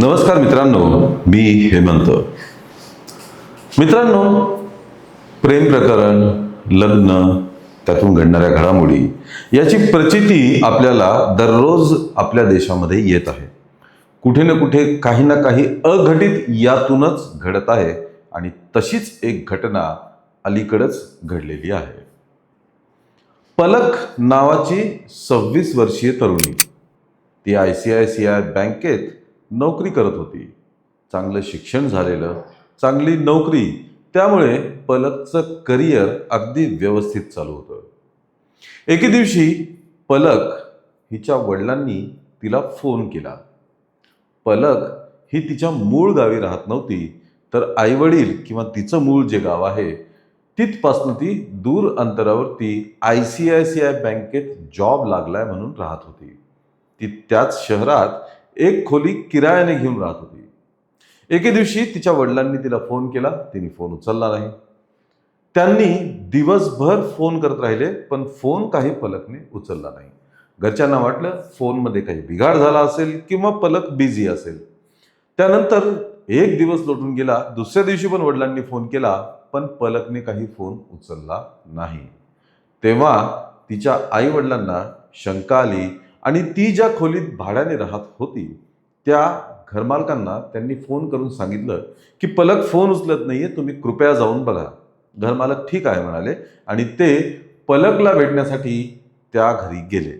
नमस्कार मित्रांनो, मी हेमंत. मित्रांनो, प्रेम प्रकरण, लग्न, त्यातून घडणाऱ्या घडामोडी याची प्रचिती आपल्याला दररोज आपल्या देशामध्ये येत आहे. कुठे ना कुठे काही ना काही अघटित यातूनच घडत आहे आणि तशीच एक घटना अलीकडेच घडलेली आहे. पलक नावाची 26 वर्षीय तरुणी, ती ICICI बँकेत नोकरी करत होती. चांगलं शिक्षण झालेलं, चांगली नोकरी, त्यामुळे पलकचं करिअर अगदी व्यवस्थित चालू होतं. एके दिवशी पलक हिच्या वडिलांनी तिला फोन केला. पलक ही तिच्या मूळ गावी राहत नव्हती, तर आईवडील किंवा तिचं मूळ जे गाव आहे तिथपासनं ती दूर अंतरावरती ICICI बँकेत जॉब लागलाय म्हणून राहत होती. ती त्याच शहरात एक खोली किरायाने घेऊन राहत होती. एके दिवशी तिच्या वडिलांनी तिला फोन केला. तिने फोन उचलला नाही. त्यांनी दिवसभर फोन करत राहिले, पण फोन काही पलकने उचलला नाही. घरच्यांना वाटलं फोनमध्ये काही बिघाड झाला असेल किंवा पलक बिझी असेल. त्यानंतर एक दिवस लोटून गेला. दुसऱ्या दिवशी पण वडिलांनी फोन केला, पण पलकने काही फोन उचलला नाही. तेव्हा तिच्या आई वडिलांना शंका आली आणि ती ज्या खोलीत भाड्याने राहत होती त्या घरमालकांना त्यांनी फोन करून सांगितलं की पलक फोन उचलत नाहीये, तुम्ही कृपया जाऊन बघा. घरमालक ठीक आहे म्हणाले आणि ते पलकला भेटण्यासाठी त्या घरी गेले.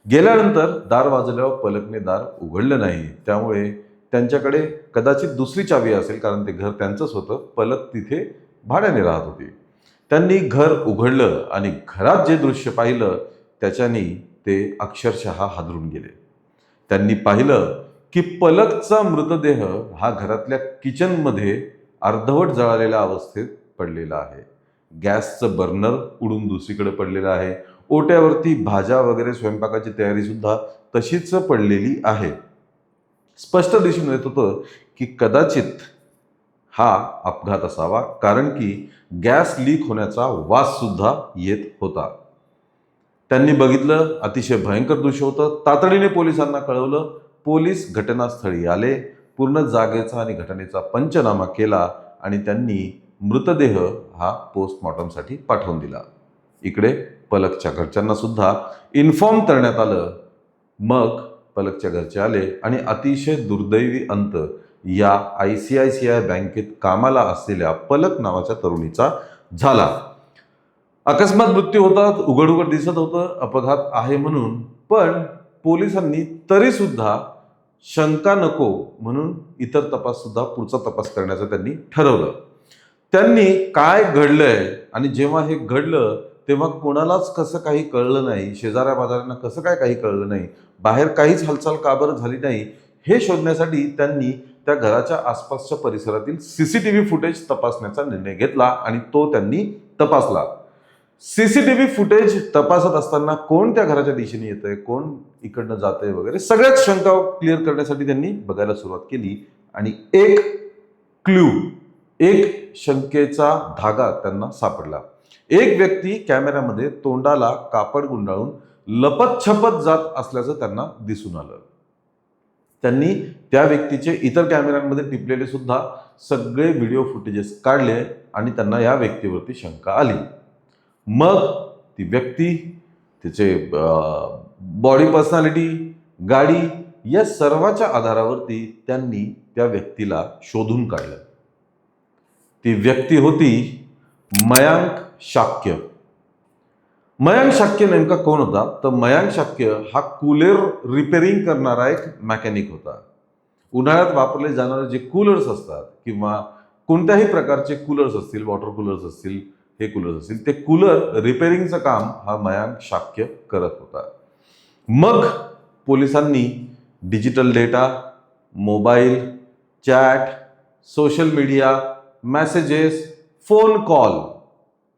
गेल्यानंतर दार वाजल्यावर पलकने दार उघडलं नाही. त्यामुळे त्यांच्याकडे कदाचित दुसरी चावी असेल, कारण ते घर त्यांचंच होतं. पलक तिथे भाड्याने राहत होती. त्यांनी घर उघडलं आणि घरात जे दृश्य पाहिलं त्याच्यानी ते अक्षरशः हादरून गेले. त्यांनी पाहिलं की पलकचा मृतदेह हा घरातल्या किचनमध्ये अर्धवट जळालेल्या अवस्थेत पडलेला आहे. गॅसचं बर्नर उडून दुसरीकडे पडलेलं आहे. ओट्यावरती भाज्या वगैरे स्वयंपाकाची तयारी सुद्धा तशीच पडलेली आहे. स्पष्ट दिसून येत होतं की कदाचित हा अपघात असावा, कारण की गॅस लीक होण्याचा वास सुद्धा येत होता. त्यांनी बघितलं, अतिशय भयंकर दृश्य होतं. तातडीने पोलिसांना कळवलं. पोलीस घटनास्थळी आले. पूर्ण जागेचा आणि घटनेचा पंचनामा केला आणि त्यांनी मृतदेह हा पोस्टमॉर्टमसाठी पाठवून दिला. इकडे पलकच्या घरच्यांना सुद्धा इन्फॉर्म करण्यात आलं. मग पलकच्या घरचे आले आणि अतिशय दुर्दैवी अंत या ICICI बँकेत कामाला असलेल्या पलक नावाच्या तरुणीचा झाला. अकस्मात मृत्यू होता, उघड उघड दिसत होतं अपघात आहे म्हणून, पण पोलिसांनी तरी सुद्धा शंका नको म्हणून इतर तपास सुद्धा, पुढचा तपास करण्याचं त्यांनी ठरवलं. त्यांनी काय घडलंय आणि जेव्हा हे घडलं तेव्हा कोणालाच कसं काही कळलं नाही, शेजाऱ्या बाजाऱ्यांना कसं काय काही कळलं नाही, बाहेर काहीच हालचाल का बरं झाली नाही, हे शोधण्यासाठी त्यांनी त्या घराच्या आसपासच्या परिसरातील CCTV फुटेज तपासण्याचा निर्णय घेतला आणि तो त्यांनी तपासला. CCTV फुटेज तपासत असताना कोण त्या घराच्या दिशेने येतंय, कोण इकडनं जातंय वगैरे सगळ्याच शंका क्लिअर करण्यासाठी त्यांनी बघायला सुरुवात केली आणि एक क्ल्यू, एक शंकेचा धागा त्यांना सापडला. एक व्यक्ती कॅमेऱ्यामध्ये तोंडाला कापड गुंडाळून लपत छपत जात असल्याचं त्यांना दिसून आलं. त्यांनी त्या व्यक्तीचे इतर कॅमेऱ्यांमध्ये टिपलेले सुद्धा सगळे व्हिडिओ फुटेजेस काढले आणि त्यांना या व्यक्तीवरती शंका आली. मग ती व्यक्ती, तिचे बॉडी पर्सनॅलिटी, गाडी या सर्वाच्या आधारावरती त्यांनी त्या व्यक्तीला शोधून काढलं. ती व्यक्ती होती मयांक शाक्य. मयांक शाक्य नेमका कोण होता? तर मयांक शाक्य हा कूलर रिपेअरिंग करणारा एक मेकॅनिक होता. उन्हाळ्यात वापरले जाणारे जे कूलर्स असतात किंवा कोणत्याही प्रकारचे कूलर्स असतील, वॉटर कूलर्स असतील, हे कूलर्स असतील, ते कूलर रिपेअरिंगचं काम हा मयांक शाक्य करत होता. मग पोलिसांनी digital data, mobile, chat, social media, messages, phone call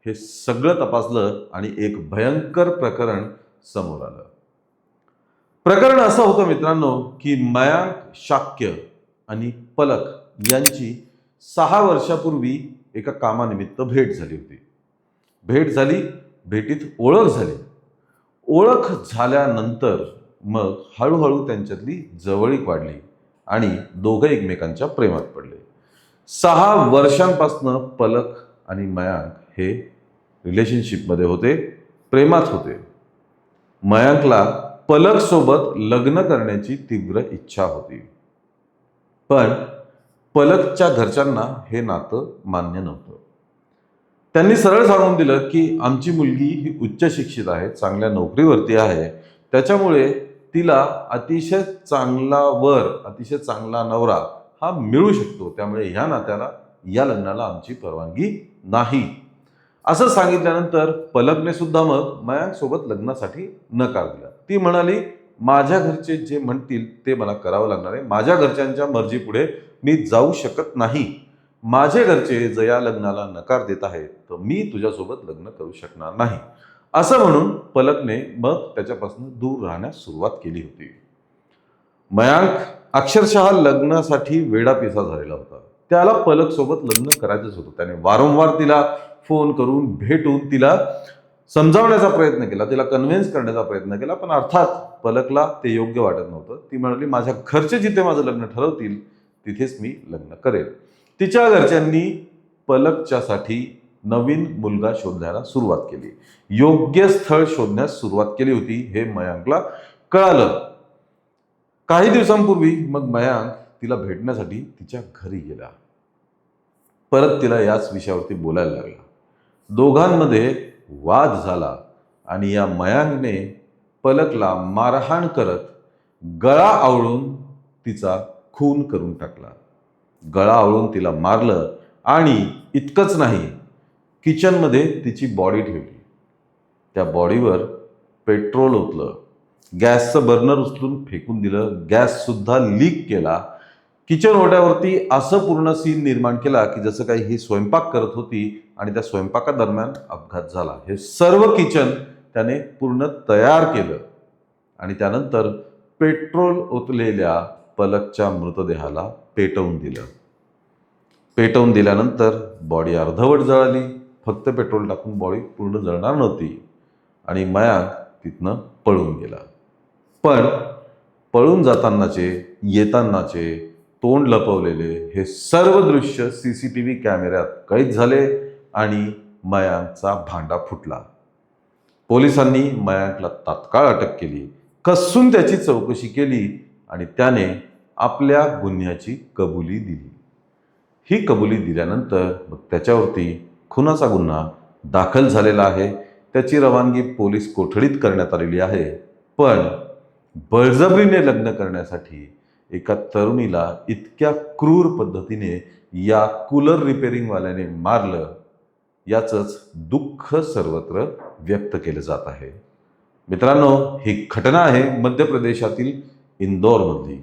हे सगळं तपासलं आणि एक भयंकर प्रकरण समोर आलं. प्रकरण असं होतं मित्रांनो की मयांक शाक्य आणि पलक यांची 6 वर्षापूर्वी एका कामानिमित्त भेट झाली होती. भेट झाली, भेटीत ओळख झाली. ओळख झाल्यानंतर मग हळूहळू त्यांच्यातली जवळीक वाढली. आणि दोघं एकमेकांच्या प्रेमात पडले. 6 वर्षांपासून पलक आणि मयांक हे रिलेशनशिपमध्ये होते, प्रेमात होते. मयांकला पलक सोबत लग्न करण्याची तीव्र इच्छा होती, पण पलकच्या घरच्यांना हे नातं मान्य नव्हतं. त्यांनी सरळ सांगून दिलं की आमची मुलगी ही उच्च शिक्षित आहे, चांगल्या नोकरीवरती आहे, त्याच्यामुळे तिला अतिशय चांगला वर, अतिशय चांगला नवरा हा मिळू शकतो, त्यामुळे ह्या नात्याला, या लग्नाला आमची परवानगी नाही, असं सांगितल्यानंतर पलकने सुद्धा मग मयांक सोबत लग्नासाठी नकार दिला. ती म्हणाली, माझ्या घरचे जे म्हणतील ते मला करावं लागणार आहे, माझ्या घरच्यांच्या मर्जीपुढे मी जाऊ शकत नाही, माझे घरचे जर या लग्नाला नकार देत आहेत तर मी तुझ्यासोबत लग्न करू शकणार नाही, असं म्हणून पलकने मग त्याच्यापासून दूर राहण्यास सुरुवात केली होती. मयांक अक्षरशः लग्नासाठी वेडापिसा झालेला होता. त्याला पलक सोबत लग्न करायचंच होतं. त्याने वारंवार तिला फोन करून भेटून तिला समजावण्याचा प्रयत्न केला, तिला कन्व्हिन्स करण्याचा प्रयत्न केला, पण अर्थात पलकला ते योग्य वाटत नव्हतं. ती म्हणाली, माझ्या घरचे जिथे माझं लग्न ठरवतील तिथेच मी लग्न करेल. तिच्या घरच्यांनी पलकच्यासाठी नवीन मुलगा शोधण्याला सुरुवात केली, योग्य स्थळ शोधण्यास सुरुवात केली होती, हे मयांकला कळालं. काही दिवसांपूर्वी मग मयांक तिला भेटण्यासाठी तिच्या घरी गेला. परत तिला याच विषयावरती बोलायला लागला. दोघांमध्ये वाद झाला आणि या मयांकने पलकला मारहाण करत गळा आवळून तिचा खून करून टाकला. गळा आवळून तिला मारलं आणि इतकंच नाही, किचनमध्ये तिची बॉडी ठेवली, त्या बॉडीवर पेट्रोल ओतलं, गॅसचं बर्नर उचलून फेकून दिलं, गॅस सुद्धा लीक केला. किचन ओट्यावरती असं पूर्ण सीन निर्माण केला की जसं काही ही स्वयंपाक करत होती आणि त्या स्वयंपाकादरम्यान अपघात झाला. हे सर्व किचन त्याने पूर्ण तयार केलं आणि त्यानंतर पेट्रोल ओतलेल्या पलकच्या मृतदेहाला पेटवून दिलं. पेटवून दिल्यानंतर बॉडी अर्धवट जळाली, फक्त पेट्रोल टाकून बॉडी पूर्ण जळणार नव्हती आणि मयांक तिथनं पळून गेला. पण पळून जातानाचे, येतानाचे, तोंड लपवलेले हे सर्व दृश्य CCTV कॅमेऱ्यात कैद झाले आणि मयांकचा भांडा फुटला. पोलिसांनी मयांकला तात्काळ अटक केली, कसून त्याची चौकशी केली आणि त्याने आपल्या गुन्ह्याची कबुली दिली. ही कबुली दिल्यानंतर मग त्याच्यावरती खुनाचा गुन्हा दाखल झालेला आहे. त्याची रवानगी पोलीस कोठडीत करण्यात आलेली आहे. पण बळजबरीने लग्न करण्यासाठी एका तरुणीला इतक्या क्रूर पद्धतीने या कूलर रिपेअरिंगवाल्याने मारलं, याचंच दुःख सर्वत्र व्यक्त केलं जात आहे. मित्रांनो, ही घटना आहे मध्य प्रदेशातील इंदोरमधली.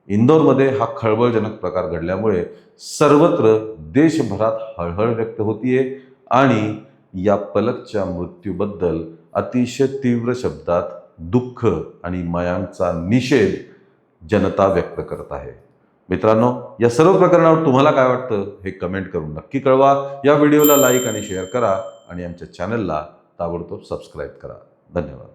इंदोरमध्ये हा खळबळजनक प्रकार घडल्यामुळे सर्वत्र देशभरात हळहळ व्यक्त होतीये आणि या पलकच्या मृत्यूबद्दल अतिशय तीव्र शब्दात दुःख आणि मयांकचा निषेध जनता व्यक्त करत आहे. मित्रांनो, या सर्व प्रकरणावर तुम्हाला काय वाटतं हे कमेंट करून नक्की कळवा. या व्हिडिओला लाईक आणि शेअर करा आणि आमच्या चॅनलला ताबडतोब सबस्क्राईब करा. धन्यवाद.